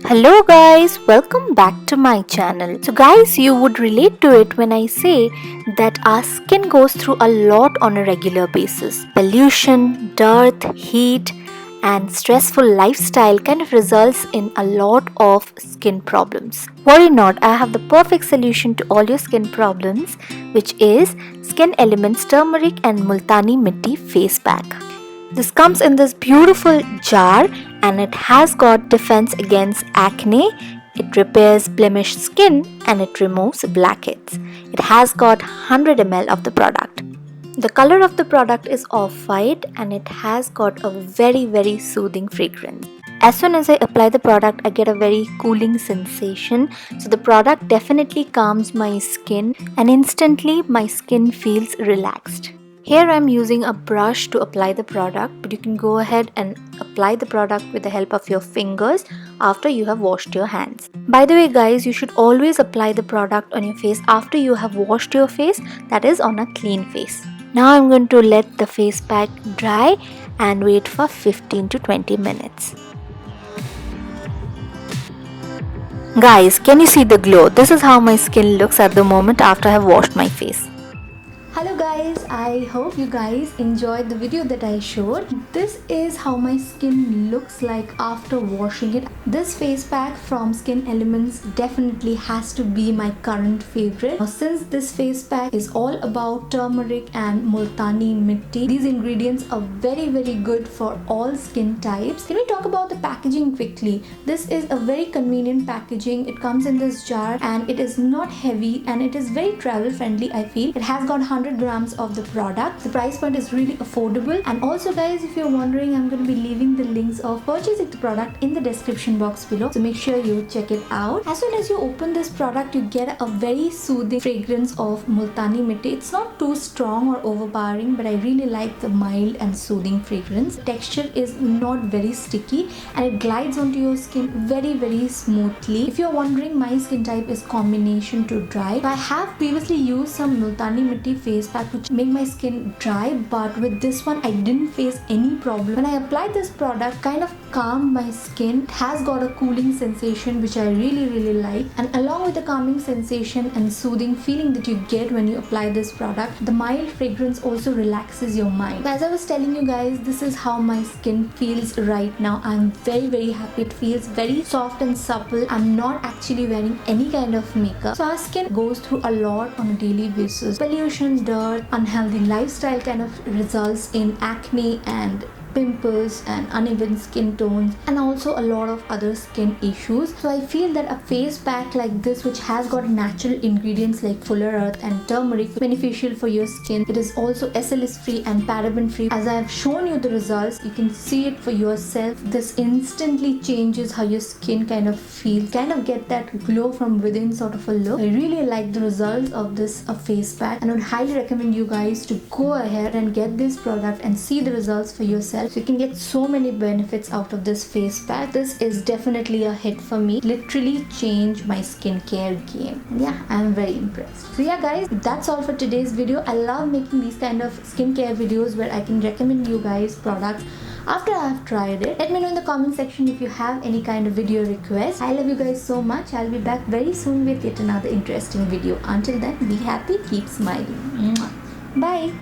Hello guys, welcome back to my channel. So guys, you would relate to it when I say that our skin goes through a lot on a regular basis. Pollution, dirt, heat and stressful lifestyle kind of results in a lot of skin problems. Worry not, I have the perfect solution to all your skin problems, which is Skin Elements Turmeric and Multani Mitti Face Pack. This comes in this beautiful jar and it has got defense against acne, it repairs blemished skin and it removes blackheads. It has got 100 ml of the product. The color of the product is off-white and it has got a very soothing fragrance. As soon as I apply the product, I get a very cooling sensation. So the product definitely calms my skin and instantly my skin feels relaxed. Here I am using a brush to apply the product, but you can go ahead and apply the product with the help of your fingers after you have washed your hands. By the way guys, you should always apply the product on your face after you have washed your face, that is on a clean face. Now I'm going to let the face pack dry and wait for 15 to 20 minutes. Guys, can you see the glow? This is how my skin looks at the moment after I have washed my face. Hello guys, I hope you guys enjoyed the video that I showed. This is how my skin looks like after washing it. This face pack from Skin Elements definitely has to be my current favorite. Now, since this face pack is all about turmeric and multani mitti, these ingredients are very good for all skin types. Can we talk about the packaging quickly? This is a very convenient packaging. It comes in this jar and it is not heavy and it is very travel friendly. I feel it has got 100 grams of the product. The price point is really affordable, and also guys, if you're wondering, I'm going to be leaving the links of purchasing the product in the description box below, so make sure you check it out. As soon as you open this product, you get a very soothing fragrance of multani mitti. It's not too strong or overpowering, but I really like the mild and soothing fragrance. The texture is not very sticky and it glides onto your skin very smoothly. If you're wondering, my skin type is combination to dry. I have previously used some multani mitti face pack which make my skin dry, but with this one I didn't face any problem. When I applied this product, kind of calmed my skin. It has got a cooling sensation which I really like, and along with the calming sensation and soothing feeling that you get when you apply this product, the mild fragrance also relaxes your mind. As I was telling you guys, this is how my skin feels right now. I'm very happy. It feels very soft and supple. I'm not actually wearing any kind of makeup. So our skin goes through a lot on a daily basis. Pollution, dirt, unhealthy lifestyle kind of results in acne and pimples and uneven skin tones and also a lot of other skin issues. So I feel that a face pack like this, which has got natural ingredients like fuller earth and turmeric, beneficial for your skin. It is also SLS free and paraben free. As I have shown you the results, you can see it for yourself. This instantly changes how your skin kind of feels, kind of get that glow from within sort of a look. I really like the results of this face pack and I would highly recommend you guys to go ahead and get this product and see the results for yourself. So you can get so many benefits out of this face pack. This is definitely a hit for me. Literally changed my skincare game. Yeah, I'm very impressed. So yeah guys, that's all for today's video. I love making these kind of skincare videos where I can recommend you guys products after I have tried it. Let me know in the comment section if you have any kind of video requests. I love you guys so much. I'll be back very soon with yet another interesting video. Until then, be happy, keep smiling. Bye.